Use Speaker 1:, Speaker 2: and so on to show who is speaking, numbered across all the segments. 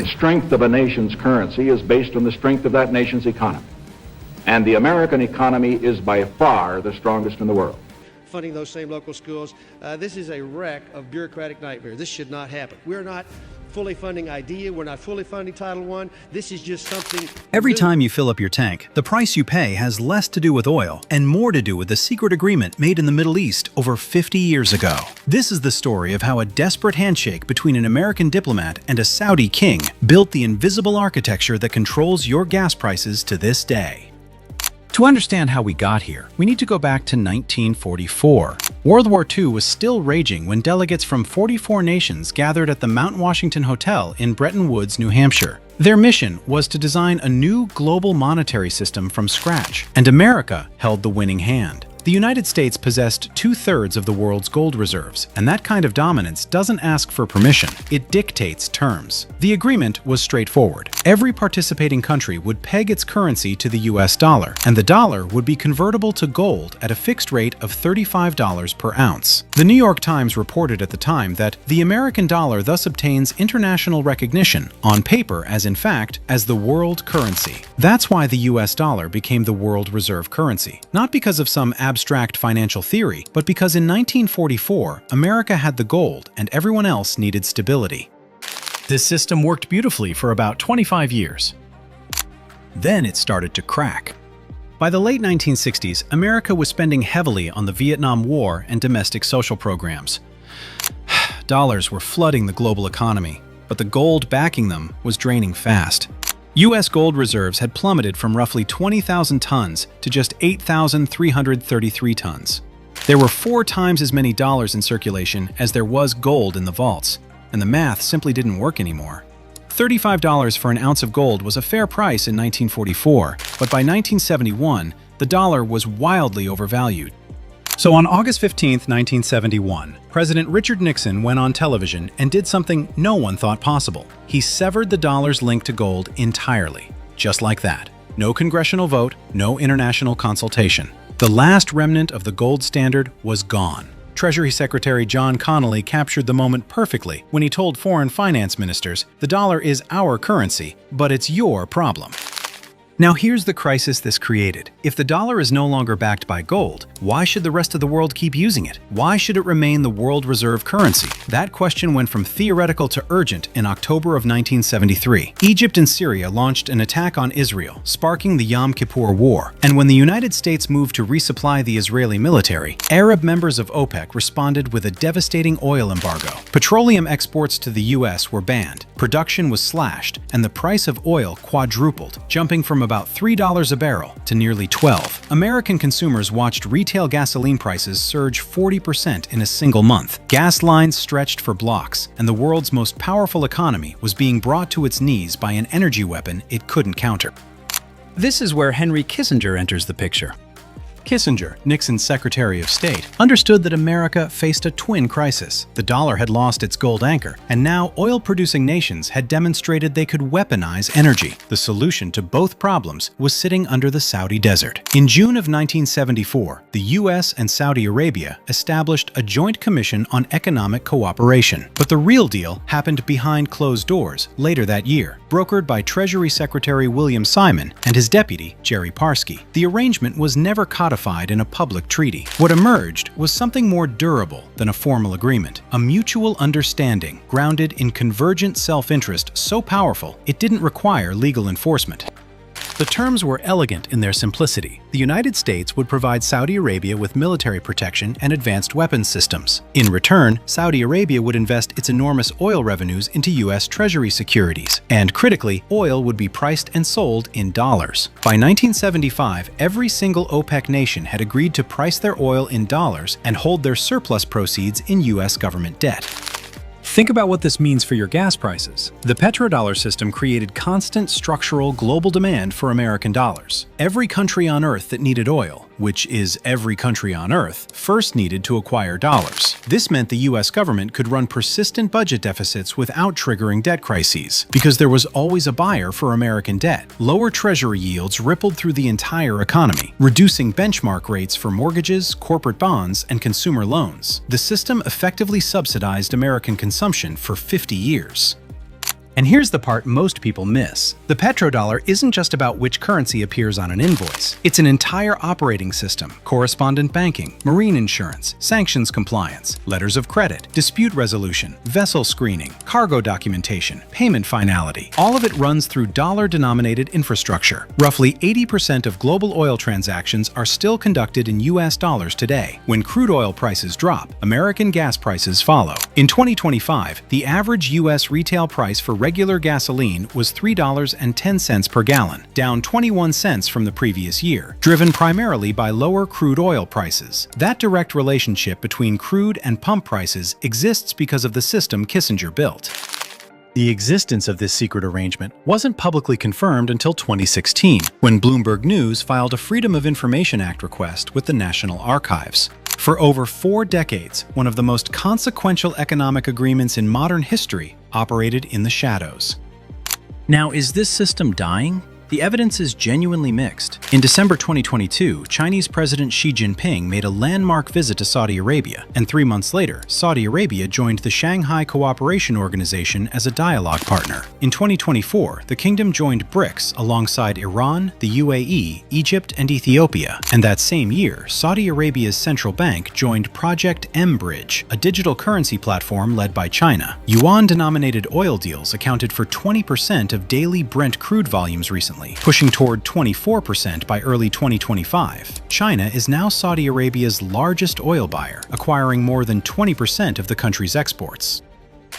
Speaker 1: The strength of a nation's currency is based on the strength of that nation's economy. And the American economy is by far the strongest in the world.
Speaker 2: Funding those same local schools, this is a wreck of bureaucratic nightmare. This should not happen. We're not fully funding IDEA. We're not fully funding Title I. This is just something
Speaker 3: Every
Speaker 2: new.
Speaker 3: time you fill up your tank, the price you pay has less to do with oil and more to do with the secret agreement made in the Middle East over 50 years ago. This is the story of how a desperate handshake between an American diplomat and a Saudi king built the invisible architecture that controls your gas prices to this day. To understand how we got here, we need to go back to 1944. World War II was still raging when delegates from 44 nations gathered at the Mount Washington Hotel in Bretton Woods, New Hampshire. Their mission was to design a new global monetary system from scratch, and America held the winning hand. The United States possessed 2/3 of the world's gold reserves, and that kind of dominance doesn't ask for permission, it dictates terms. The agreement was straightforward. Every participating country would peg its currency to the US dollar, and the dollar would be convertible to gold at a fixed rate of $35 per ounce. The New York Times reported at the time that the American dollar thus obtains international recognition, on paper as in fact, as the world currency. That's why the US dollar became the world reserve currency, not because of some abstract financial theory, but because in 1944, America had the gold and everyone else needed stability. This system worked beautifully for about 25 years. Then it started to crack. By the late 1960s, America was spending heavily on the Vietnam War and domestic social programs. Dollars were flooding the global economy, but the gold backing them was draining fast. U.S. gold reserves had plummeted from roughly 20,000 tons to just 8,333 tons. There were 4 times as many dollars in circulation as there was gold in the vaults, and the math simply didn't work anymore. $35 for an ounce of gold was a fair price in 1944, but by 1971, the dollar was wildly overvalued. So on August 15, 1971, President Richard Nixon went on television and did something no one thought possible. He severed the dollar's link to gold entirely. Just like that. No congressional vote, no international consultation. The last remnant of the gold standard was gone. Treasury Secretary John Connally captured the moment perfectly when he told foreign finance ministers, "The dollar is our currency, but it's your problem." Now here's the crisis this created. If the dollar is no longer backed by gold, why should the rest of the world keep using it? Why should it remain the world reserve currency? That question went from theoretical to urgent in October of 1973. Egypt and Syria launched an attack on Israel, sparking the Yom Kippur War. And when the United States moved to resupply the Israeli military, Arab members of OPEC responded with a devastating oil embargo. Petroleum exports to the US were banned, production was slashed, and the price of oil quadrupled, jumping from about $3 a barrel to nearly $12. American consumers watched retail gasoline prices surge 40% in a single month. Gas lines stretched for blocks, and the world's most powerful economy was being brought to its knees by an energy weapon it couldn't counter. This is where Henry Kissinger enters the picture. Kissinger, Nixon's Secretary of State, understood that America faced a twin crisis. The dollar had lost its gold anchor, and now oil-producing nations had demonstrated they could weaponize energy. The solution to both problems was sitting under the Saudi desert. In June of 1974, the US and Saudi Arabia established a joint commission on economic cooperation. But the real deal happened behind closed doors later that year, brokered by Treasury Secretary William Simon and his deputy, Jerry Parsky. The arrangement was never codified in a public treaty. What emerged was something more durable than a formal agreement, a mutual understanding grounded in convergent self-interest so powerful it didn't require legal enforcement. The terms were elegant in their simplicity. The United States would provide Saudi Arabia with military protection and advanced weapons systems. In return, Saudi Arabia would invest its enormous oil revenues into US Treasury securities. And critically, oil would be priced and sold in dollars. By 1975, every single OPEC nation had agreed to price their oil in dollars and hold their surplus proceeds in US government debt. Think about what this means for your gas prices. The petrodollar system created constant structural global demand for American dollars. Every country on Earth that needed oil, which is every country on Earth, first needed to acquire dollars. This meant the US government could run persistent budget deficits without triggering debt crises, because there was always a buyer for American debt. Lower treasury yields rippled through the entire economy, reducing benchmark rates for mortgages, corporate bonds, and consumer loans. The system effectively subsidized American consumption for 50 years. And here's the part most people miss. The petrodollar isn't just about which currency appears on an invoice. It's an entire operating system: correspondent banking, marine insurance, sanctions compliance, letters of credit, dispute resolution, vessel screening, cargo documentation, payment finality. All of it runs through dollar-denominated infrastructure. Roughly 80% of global oil transactions are still conducted in US dollars today. When crude oil prices drop, American gas prices follow. In 2025, the average US retail price for regular gasoline was $3.10 per gallon, down 21 cents from the previous year, driven primarily by lower crude oil prices. That direct relationship between crude and pump prices exists because of the system Kissinger built. The existence of this secret arrangement wasn't publicly confirmed until 2016, when Bloomberg News filed a Freedom of Information Act request with the National Archives. For over 4 decades, one of the most consequential economic agreements in modern history operated in the shadows. Now, is this system dying? The evidence is genuinely mixed. In December 2022, Chinese President Xi Jinping made a landmark visit to Saudi Arabia, and 3 months later, Saudi Arabia joined the Shanghai Cooperation Organization as a dialogue partner. In 2024, the kingdom joined BRICS alongside Iran, the UAE, Egypt, and Ethiopia. And that same year, Saudi Arabia's central bank joined Project M-Bridge, a digital currency platform led by China. Yuan-denominated oil deals accounted for 20% of daily Brent crude volumes recently, pushing toward 24% by early 2025. China is now Saudi Arabia's largest oil buyer, acquiring more than 20% of the country's exports.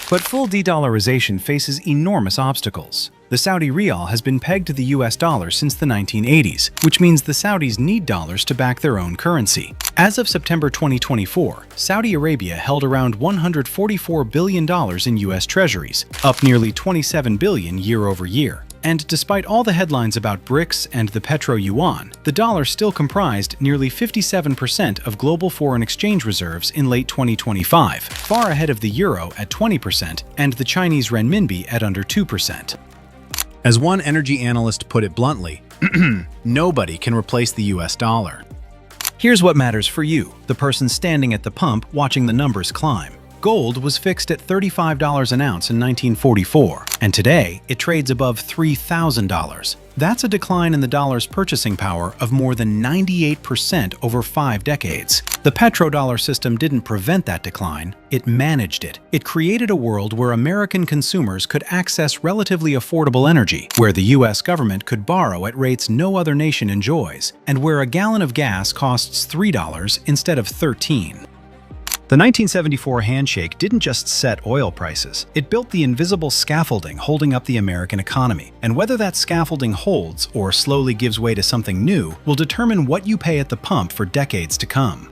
Speaker 3: But full de-dollarization faces enormous obstacles. The Saudi riyal has been pegged to the US dollar since the 1980s, which means the Saudis need dollars to back their own currency. As of September 2024, Saudi Arabia held around $144 billion in US Treasuries, up nearly $27 billion year over year. And despite all the headlines about BRICS and the petroyuan, the dollar still comprised nearly 57% of global foreign exchange reserves in late 2025, far ahead of the euro at 20% and the Chinese renminbi at under 2%. As one energy analyst put it bluntly, nobody can replace the US dollar. Here's what matters for you, the person standing at the pump watching the numbers climb. Gold was fixed at $35 an ounce in 1944, and today it trades above $3,000. That's a decline in the dollar's purchasing power of more than 98% over 5 decades. The petrodollar system didn't prevent that decline, it managed it. It created a world where American consumers could access relatively affordable energy, where the US government could borrow at rates no other nation enjoys, and where a gallon of gas costs $3 instead of $13. The 1974 handshake didn't just set oil prices, it built the invisible scaffolding holding up the American economy. And whether that scaffolding holds or slowly gives way to something new will determine what you pay at the pump for decades to come.